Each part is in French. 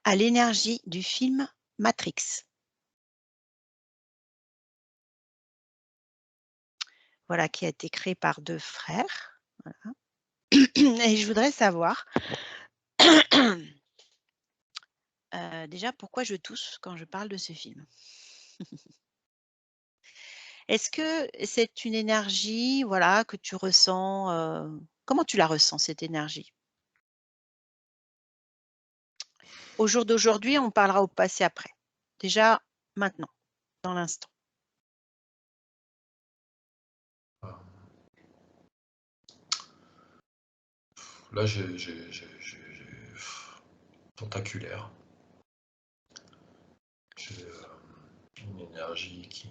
à l'énergie du film Matrix. Voilà, qui a été créé par 2 frères. Voilà. Et je voudrais savoir, déjà pourquoi je tousse quand je parle de ce film? Est-ce que c'est une énergie, voilà, que tu ressens, comment tu la ressens cette énergie? Au jour d'aujourd'hui, on parlera au passé après. Déjà, maintenant, dans l'instant. Ah. Là, tentaculaire. J'ai une énergie qui...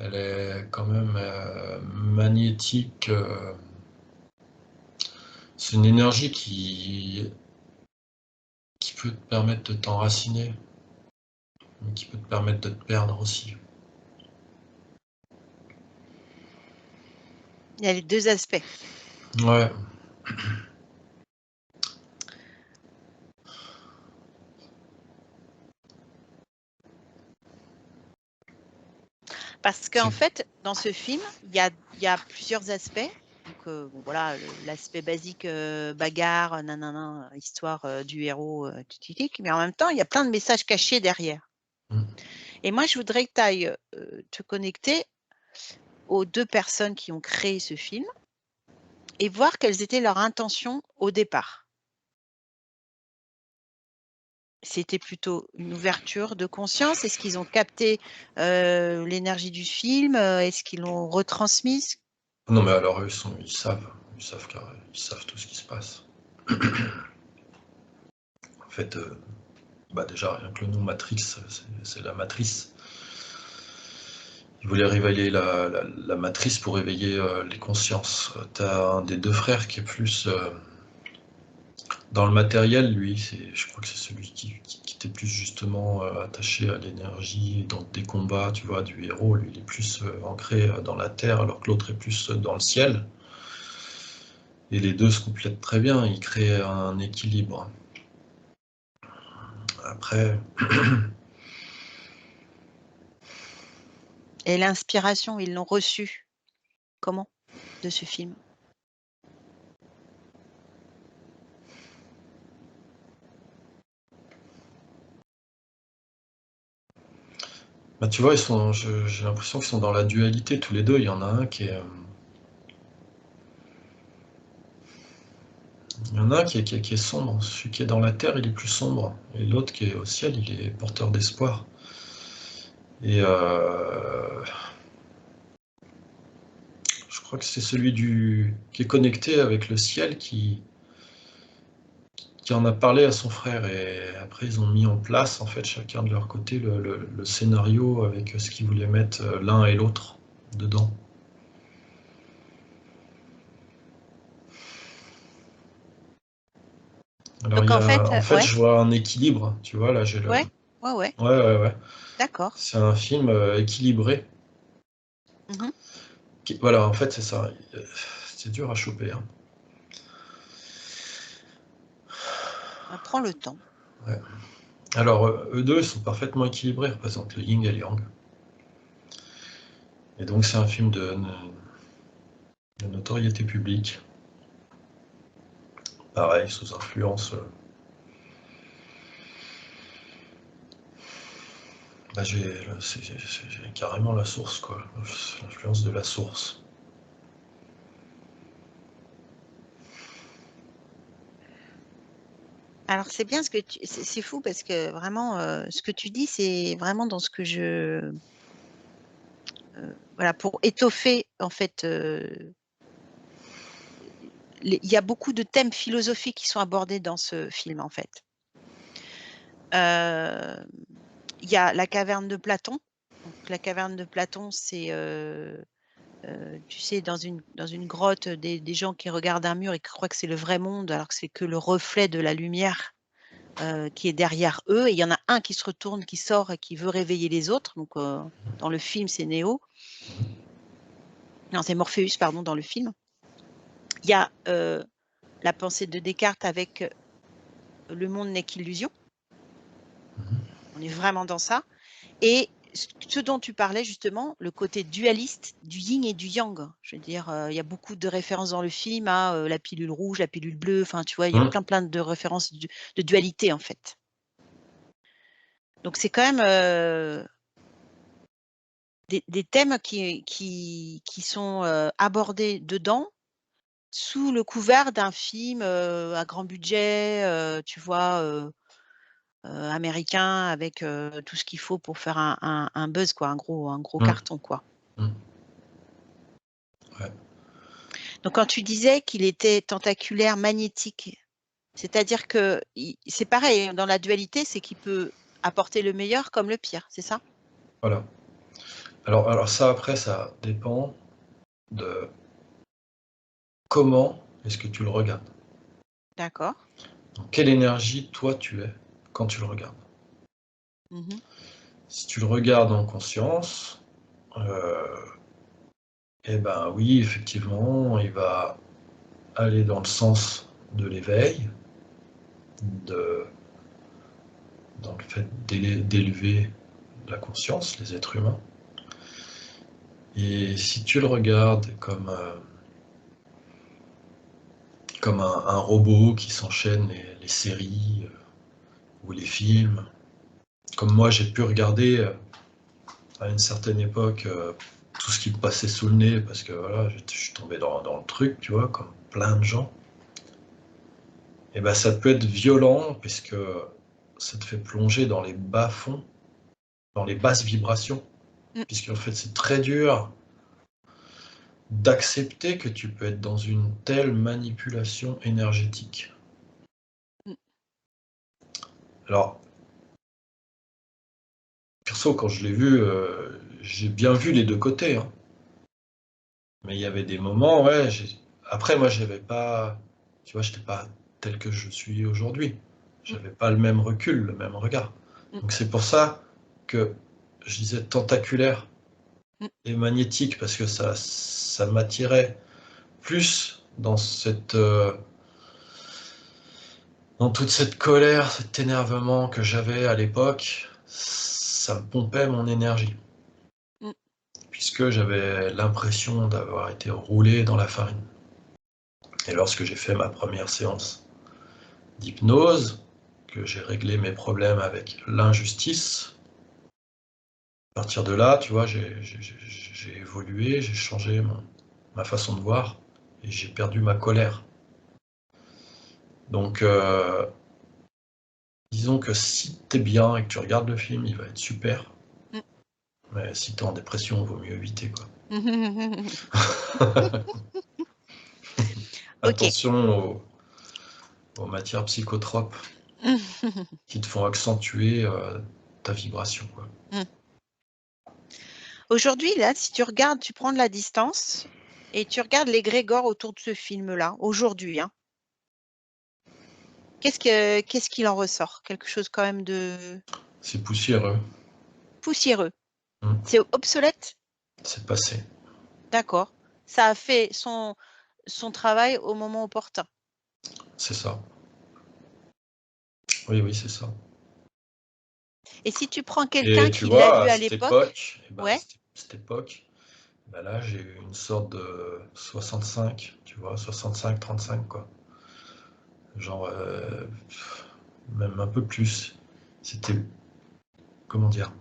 Elle est quand même magnétique. C'est une énergie qui peut te permettre de t'enraciner, mais qui peut te permettre de te perdre aussi. Il y a les 2 aspects. Ouais. Parce qu'en C'est... fait, dans ce film, il y a plusieurs aspects. Donc, bon voilà, l'aspect basique, bagarre, nanana, histoire, du héros, titic, mais en même temps, il y a plein de messages cachés derrière. Et moi, je voudrais que tu ailles, te connecter aux 2 personnes qui ont créé ce film et voir quelles étaient leurs intentions au départ. C'était plutôt une ouverture de conscience? Est-ce qu'ils ont capté, l'énergie du film? Est-ce qu'ils l'ont retransmise? Non, mais alors eux, ils savent ils savent tout ce qui se passe. En fait, bah déjà, rien que le nom Matrix, c'est la matrice. Ils voulaient réveiller la matrice pour éveiller les consciences. T'as un des 2 frères qui est plus dans le matériel, lui, je crois que c'est celui qui était plus justement attaché à l'énergie dans des combats, tu vois, du héros. Lui, il est plus ancré dans la terre, alors que l'autre est plus dans le ciel. Et les 2 se complètent très bien, ils créent un équilibre. Après, Et l'inspiration, ils l'ont reçue comment, de ce film? bah, tu vois, j'ai l'impression qu'ils sont dans la dualité tous les 2. Il y en a un qui est, il y en a un qui est sombre. Celui qui est dans la terre, il est plus sombre. Et l'autre qui est au ciel, il est porteur d'espoir. Et je crois que c'est celui qui est connecté avec le ciel qui en a parlé à son frère. Et après, ils ont mis en place, en fait, chacun de leur côté, le scénario avec ce qu'ils voulaient mettre l'un et l'autre dedans. Alors, Donc en fait, ouais, je vois un équilibre, tu vois, là, j'ai le... ouais, ouais, ouais, Ouais, ouais, ouais. d'accord. C'est un film équilibré. Mmh. Voilà, en fait, c'est ça. C'est dur à choper, hein. Bah, prends le temps. Ouais. Alors, eux deux sont parfaitement équilibrés, ils représentent le yin et le yang. Et donc, c'est un film de notoriété publique. Pareil, sous influence. Bah, j'ai carrément la source, quoi. L'influence de la source. Alors c'est bien ce que c'est fou parce que vraiment, ce que tu dis, c'est vraiment dans ce que voilà, pour étoffer en fait, il y a beaucoup de thèmes philosophiques qui sont abordés dans ce film, en fait. Hem, il y a la caverne de Platon. Donc la caverne de Platon, c'est, tu sais, dans une grotte, des gens qui regardent un mur et qui croient que c'est le vrai monde, alors que c'est que le reflet de la lumière, qui est derrière eux, et il y en a un qui se retourne, qui sort et qui veut réveiller les autres. Donc, dans le film, c'est Néo. Non, c'est Morpheus, pardon, dans le film. Il y a la pensée de Descartes avec le monde n'est qu'illusion. On est vraiment dans ça. Et ce dont tu parlais justement, le côté dualiste du yin et du yang. Je veux dire, il y a beaucoup de références dans le film à la pilule rouge, la pilule bleue. Enfin, tu vois, il y a plein de références de dualité en fait. Donc c'est quand même des thèmes qui sont abordés dedans sous le couvert d'un film à grand budget, tu vois, américain, avec tout ce qu'il faut pour faire un buzz, quoi, un gros carton, quoi. Ouais. Donc quand tu disais qu'il était tentaculaire, magnétique, c'est-à-dire que c'est pareil, dans la dualité, c'est qu'il peut apporter le meilleur comme le pire, c'est ça? Voilà. Alors ça, après, ça dépend de comment est-ce que tu le regardes. D'accord. Dans quelle énergie, toi, tu es quand tu le regardes. Mmh. Si tu le regardes en conscience, eh ben oui, effectivement, il va aller dans le sens de l'éveil, dans le fait d'élever la conscience, les êtres humains. Et si tu le regardes comme un robot qui s'enchaîne les séries ou les films, comme moi j'ai pu regarder à une certaine époque tout ce qui me passait sous le nez, parce que voilà, je suis tombé dans le truc, tu vois, comme plein de gens. Et ben ça peut être violent, puisque ça te fait plonger dans les bas-fonds, dans les basses vibrations, puisqu'en fait c'est très dur d'accepter que tu peux être dans une telle manipulation énergétique. Alors, perso, quand je l'ai vu, j'ai bien vu les deux côtés, hein. Mais il y avait des moments, ouais, après moi j'avais pas, tu vois, j'étais pas tel que je suis aujourd'hui. J'avais pas le même recul, le même regard. Donc c'est pour ça que je disais tentaculaire et magnétique, parce que ça m'attirait plus dans dans toute cette colère, cet énervement que j'avais à l'époque. Ça me pompait mon énergie, puisque j'avais l'impression d'avoir été roulé dans la farine. Et lorsque j'ai fait ma première séance d'hypnose, que j'ai réglé mes problèmes avec l'injustice, à partir de là, tu vois, j'ai évolué, j'ai changé ma façon de voir, et j'ai perdu ma colère. Donc, disons que si t'es bien et que tu regardes le film, il va être super. Mais si t'es en dépression, il vaut mieux éviter, quoi. Attention aux matières psychotropes qui te font accentuer ta vibration, quoi. Aujourd'hui, là, si tu regardes, tu prends de la distance et tu regardes l'égrégore autour de ce film-là, aujourd'hui, hein. Qu'est-ce qu'il en ressort? Quelque chose quand même de C'est poussiéreux. poussiéreux. C'est obsolète? C'est passé. D'accord. Ça a fait son travail au moment opportun. C'est ça. Oui, oui, c'est ça. Et si tu prends quelqu'un Et tu qui l'a vois, lu à à cette l'époque, époque, ouais, cette époque, ben là, j'ai eu une sorte de 65, tu vois, 65-35, quoi. Genre, même un peu plus. C'était, comment dire,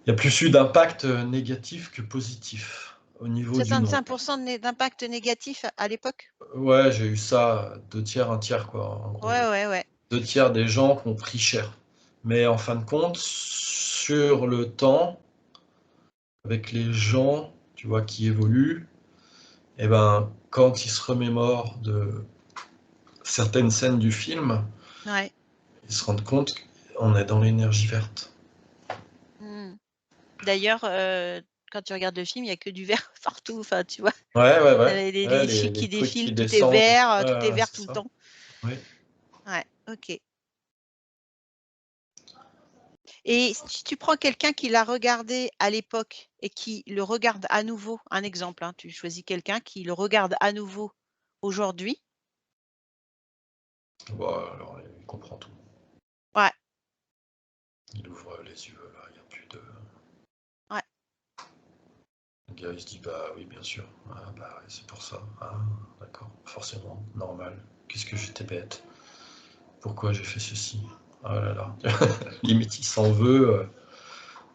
il y a plus eu d'impact négatif que positif au niveau du nombre. 65% d'impact négatif à l'époque? Ouais, j'ai eu ça, 2 tiers, 1 tiers, quoi, en gros. Ouais. 2 tiers des gens qui ont pris cher. Mais en fin de compte, sur le temps, avec les gens, tu vois, qui évoluent, et ben, quand ils se remémorent de certaines scènes du film, Ouais. ils se rendent compte qu'on est dans l'énergie verte. D'ailleurs, quand tu regardes le film, il y a que du vert partout, enfin, tu vois? Ouais, ouais, ouais. Les Ouais, filles qui les trucs qui défilent, tout est descendent. vert, tout est Ouais, vert c'est tout le ça. temps. Oui. Ouais. OK. Et si tu prends quelqu'un qui l'a regardé à l'époque et qui le regarde à nouveau, un exemple, hein, tu choisis quelqu'un qui le regarde à nouveau aujourd'hui. Bah, alors, il comprend tout. Ouais, Il ouvre les yeux, là, il y a plus de ouais. le gars, il se dit: «Bah, oui, bien sûr. Ah, bah, ouais, c'est pour ça. Ah, d'accord, forcément, normal. Qu'est-ce que j'étais bête. Pourquoi j'ai fait ceci? Oh là là». Limite, il s'en veut,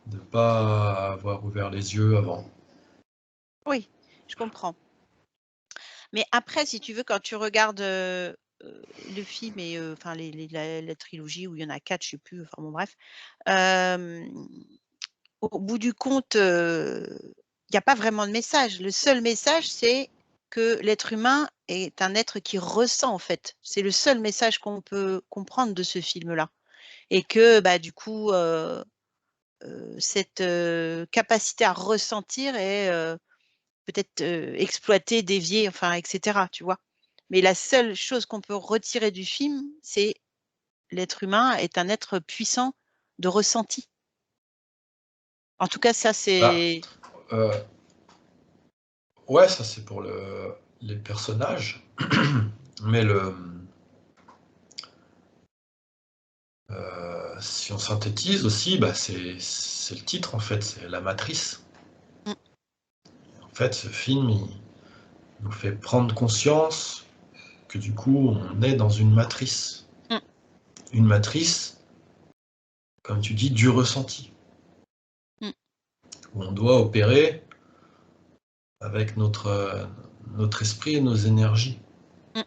de pas avoir ouvert les yeux avant. Oui, je comprends. Mais après, si tu veux, quand tu regardes, le film et enfin la trilogie où il y en a 4, je sais plus, enfin bon bref, hem, au bout du compte, il y a pas vraiment de message. Le seul message, c'est que l'être humain est un être qui ressent, en fait. C'est le seul message qu'on peut comprendre de ce film-là et que, bah, du coup, cette, capacité à ressentir est, peut-être, exploitée, déviée, enfin et cetera, tu vois? Mais la seule chose qu'on peut retirer du film, c'est l'être humain est un être puissant de ressenti. En tout cas, ça Bah, c'est heu, ouais, ça, c'est pour les personnages, mais si on synthétise aussi, bah, c'est le titre, en fait, c'est La Matrice. mmh, En fait, ce film, il nous fait prendre conscience que, du coup, on est dans une matrice. mmh, Une matrice, comme tu dis, du ressenti, mmh, où on doit opérer avec notre esprit et nos énergies. mmh.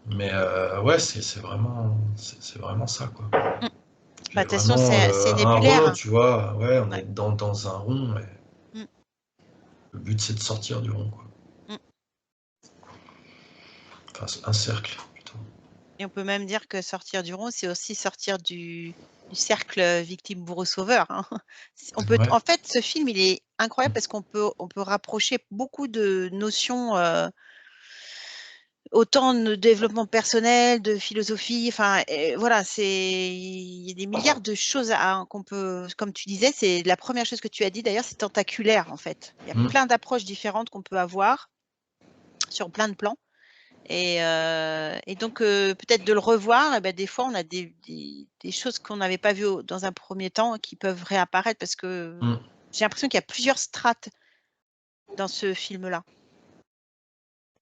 Mais ouais, c'est vraiment ça, quoi. Mmh. Bah, J'ai de toute façon, vraiment, c'est un rond, nébulaire. tu vois? Ouais, on Ouais. est dans un rond et Mmh, le but, c'est de sortir du rond, quoi. mmh Enfin, c'est un cercle, plutôt. et on peut même dire que sortir du rond, c'est aussi sortir du cercle, victime, bourreau, sauveur, hein. On peut Ouais. en fait, ce film, il est incroyable parce qu'on peut rapprocher beaucoup de notions, autant de développement personnel, de philosophie, enfin et voilà, il y a des milliards de choses à qu'on peut comme tu disais, c'est la première chose que tu as dit d'ailleurs, c'est tentaculaire en fait. Il y a Mmh. plein d'approches différentes qu'on peut avoir sur plein de plans et donc peut-être de le revoir et bah, des fois on a des choses qu'on n'avait pas vues dans un premier temps qui peuvent réapparaître parce que Mmh. j'ai l'impression qu'il y a plusieurs strates dans ce film-là.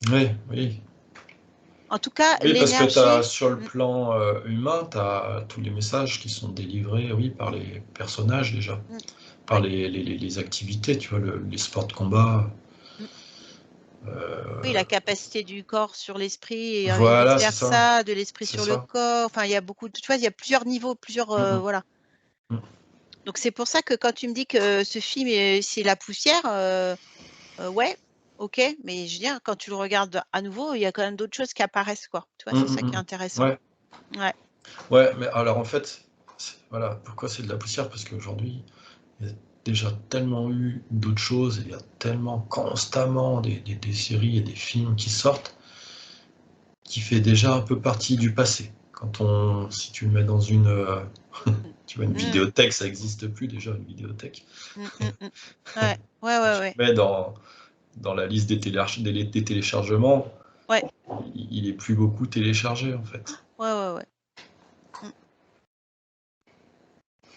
Oui, oui. En tout cas, Oui, parce que tu l'énergie sur le mmh, plan, humain, tu as tous les messages qui sont délivrés, oui, par les personnages déjà, mmh, par ouais, les activités, tu vois? Les sports de combat, mmh. Oui, la heu, capacité du corps sur l'esprit et voilà, vice versa, de l'esprit c'est sur le ça. corps. Enfin, il y a beaucoup de tu vois, il y a plusieurs niveaux, plusieurs, Mmh mh. voilà. Mmh. Donc c'est pour ça que quand tu me dis que ce film c'est la poussière, ouais, OK, mais je veux dire quand tu le regardes à nouveau, il y a quand même d'autres choses qui apparaissent, quoi. Tu vois, Mmh, c'est mmh, ça qui est mmh. intéressant. Ouais, Ouais. ouais, mais alors en fait, voilà, pourquoi c'est de la poussière? Parce qu'aujourd'hui, il y a déjà tellement eu d'autres choses, il y a tellement constamment des séries et des films qui sortent, qui fait déjà un peu partie du passé. Si tu le mets dans Mmh. tu vois, une Mmh. vidéothèque, ça existe plus déjà, une vidéothèque. Mmh, mmh, mmh. Ouais. Ouais, Si ouais, tu ouais. le mets dans la liste des téléchargements, Ouais. il est plus beaucoup téléchargé, en fait. Ouais, ouais, ouais. Mmh.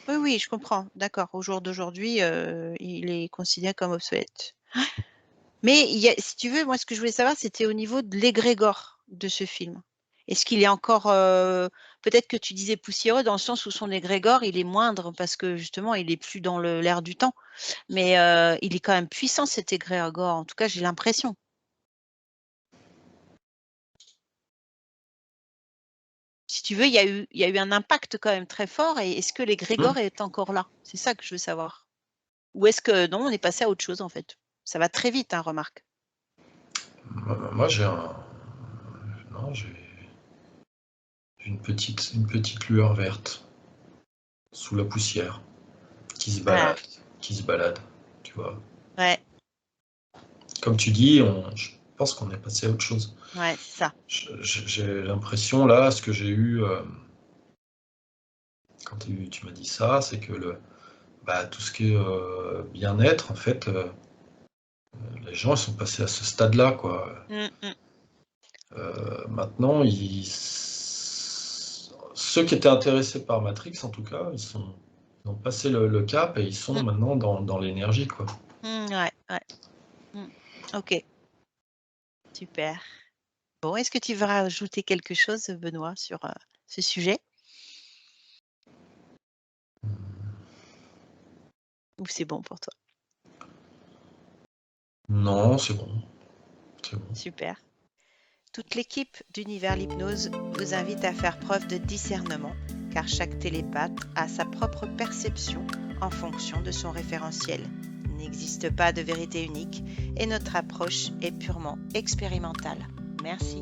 Oui, oui, je comprends, d'accord. Au jour d'aujourd'hui, il est considéré comme obsolète. Mais il y a si tu veux, moi, ce que je voulais savoir, c'était au niveau de l'égrégore de ce film. Est-ce qu'il est encore, peut-être que tu disais poussiéreux dans le sens où son égrégore, il est moindre parce que justement, il est plus dans l'air du temps. Mais, il est quand même puissant cet égrégore, en tout cas, j'ai l'impression. Si tu veux, il y a eu un impact quand même très fort et est-ce que Mmh. l'égrégore est encore là? C'est ça que je veux savoir. Ou est-ce que non, on est passé à autre chose, en fait? Ça va très vite, hein, remarque. Moi, non, j'ai une petite lueur verte sous la poussière qui se Ah, balade qui se balade, tu vois? ouais. Comme tu dis, pense qu'on est passé à autre chose. Ouais, c'est ça. J'ai l'impression, là, ce que j'ai eu quand tu m'as dit ça, c'est que tout ce qui est bien-être, en fait, les gens ils sont passés à ce stade-là, quoi. Mmh mh. Maintenant, ceux qui étaient intéressés par Matrix, en tout cas, ils ont passé le cap et ils sont Mmh. maintenant dans l'énergie, quoi. Ouais, ouais. Mmh. OK, super. Bon, est-ce que tu veux rajouter quelque chose, Benoît, sur, ce sujet? Ou c'est bon pour toi? Non, c'est bon, c'est bon. Super. Toute l'équipe d'Univers l'hypnose vous invite à faire preuve de discernement, car chaque télépathe a sa propre perception en fonction de son référentiel. Il n'existe pas de vérité unique et notre approche est purement expérimentale. Merci.